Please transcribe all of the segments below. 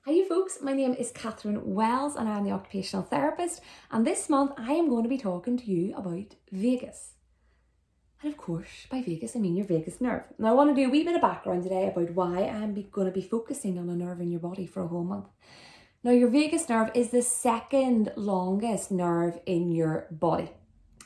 Hi you folks, my name is Catherine Wells and I'm the occupational therapist, and this month I am going to be talking to you about vagus. And of course, by vagus I mean your vagus nerve. Now I want to do a wee bit of background today about why I'm going to be focusing on a nerve in your body for a whole month. Now your vagus nerve is the second longest nerve in your body,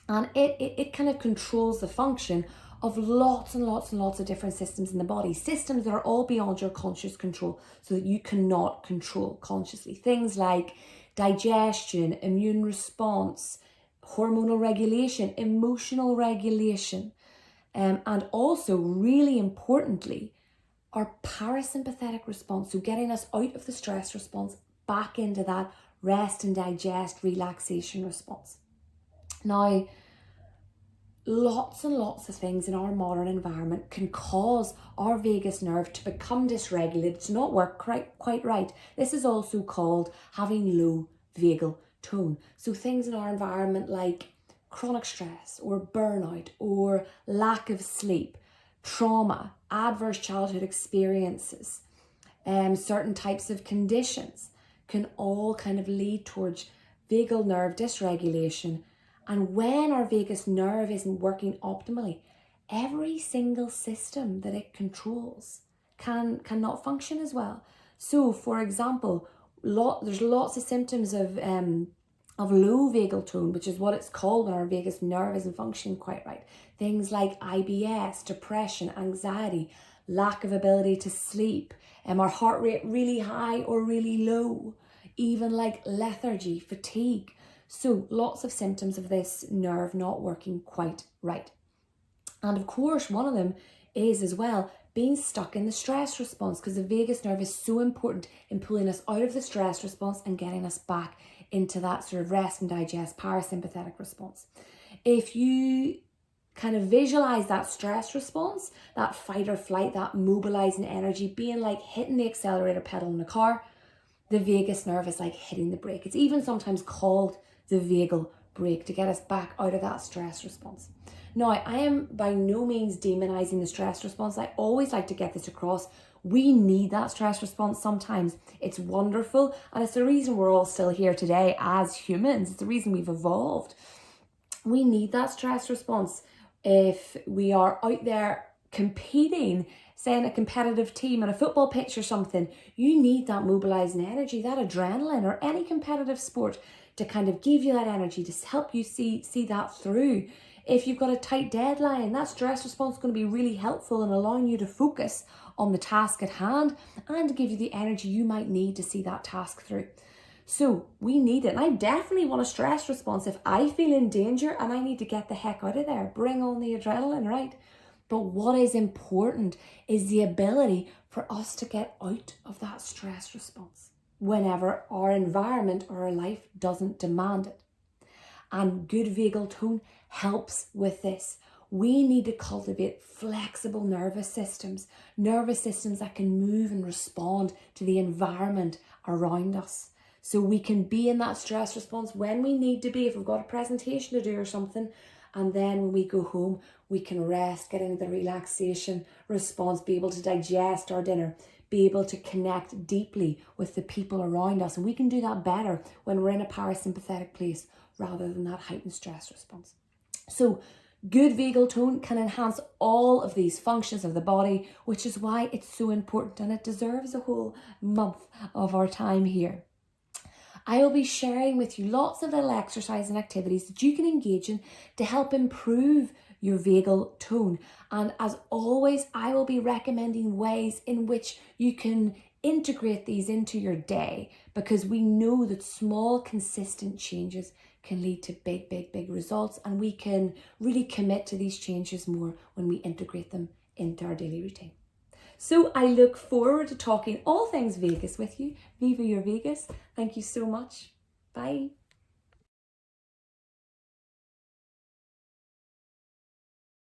and it kind of controls the function of lots and lots of different systems in the body. Systems that are all beyond your conscious control, so that you cannot control consciously. Things like digestion, immune response, hormonal regulation, emotional regulation, and also really importantly, our parasympathetic response. So getting us out of the stress response back into that rest and digest relaxation response. Now, lots and lots of things in our modern environment can cause our vagus nerve to become dysregulated, to not work quite right. This is also called having low vagal tone. So things in our environment like chronic stress or burnout or lack of sleep, trauma, adverse childhood experiences, certain types of conditions can all kind of lead towards vagal nerve dysregulation. And when our vagus nerve isn't working optimally, every single system that it controls cannot function as well. So, for example, there's lots of symptoms of low vagal tone, which is what it's called when our vagus nerve isn't functioning quite right. Things like IBS, depression, anxiety, lack of ability to sleep, our heart rate really high or really low, even like lethargy, fatigue. So lots of symptoms of this nerve not working quite right. And of course, one of them is as well being stuck in the stress response, because the vagus nerve is so important in pulling us out of the stress response and getting us back into that sort of rest and digest parasympathetic response. If you kind of visualize that stress response, that fight or flight, that mobilizing energy being like hitting the accelerator pedal in a car, the vagus nerve is like hitting the brake. It's even sometimes called the vagal brake to get us back out of that stress response. Now, I am by no means demonizing the stress response. I always like to get this across. We need that stress response sometimes. It's wonderful, and it's the reason we're all still here today as humans. It's the reason we've evolved. We need that stress response. If we are out there competing, say in a competitive team on a football pitch or something, you need that mobilizing energy, that adrenaline, or any competitive sport to kind of give you that energy, to help you see that through. If you've got a tight deadline, that stress response is going to be really helpful in allowing you to focus on the task at hand and to give you the energy you might need to see that task through. So we need it. And I definitely want a stress response if I feel in danger and I need to get the heck out of there. Bring on the adrenaline, right? But what is important is the ability for us to get out of that stress response whenever our environment or our life doesn't demand it. And good vagal tone helps with this. We need to cultivate flexible nervous systems that can move and respond to the environment around us. So we can be in that stress response when we need to be, if we've got a presentation to do or something. And then when we go home, we can rest, get into the relaxation response, be able to digest our dinner, be able to connect deeply with the people around us. And we can do that better when we're in a parasympathetic place rather than that heightened stress response. So good vagal tone can enhance all of these functions of the body, which is why it's so important, and it deserves a whole month of our time here. I will be sharing with you lots of little exercises and activities that you can engage in to help improve your vagal tone. And as always, I will be recommending ways in which you can integrate these into your day, because we know that small, consistent changes can lead to big results, and we can really commit to these changes more when we integrate them into our daily routine. So I look forward to talking all things vagus with you. Viva your vagus. Thank you so much. Bye.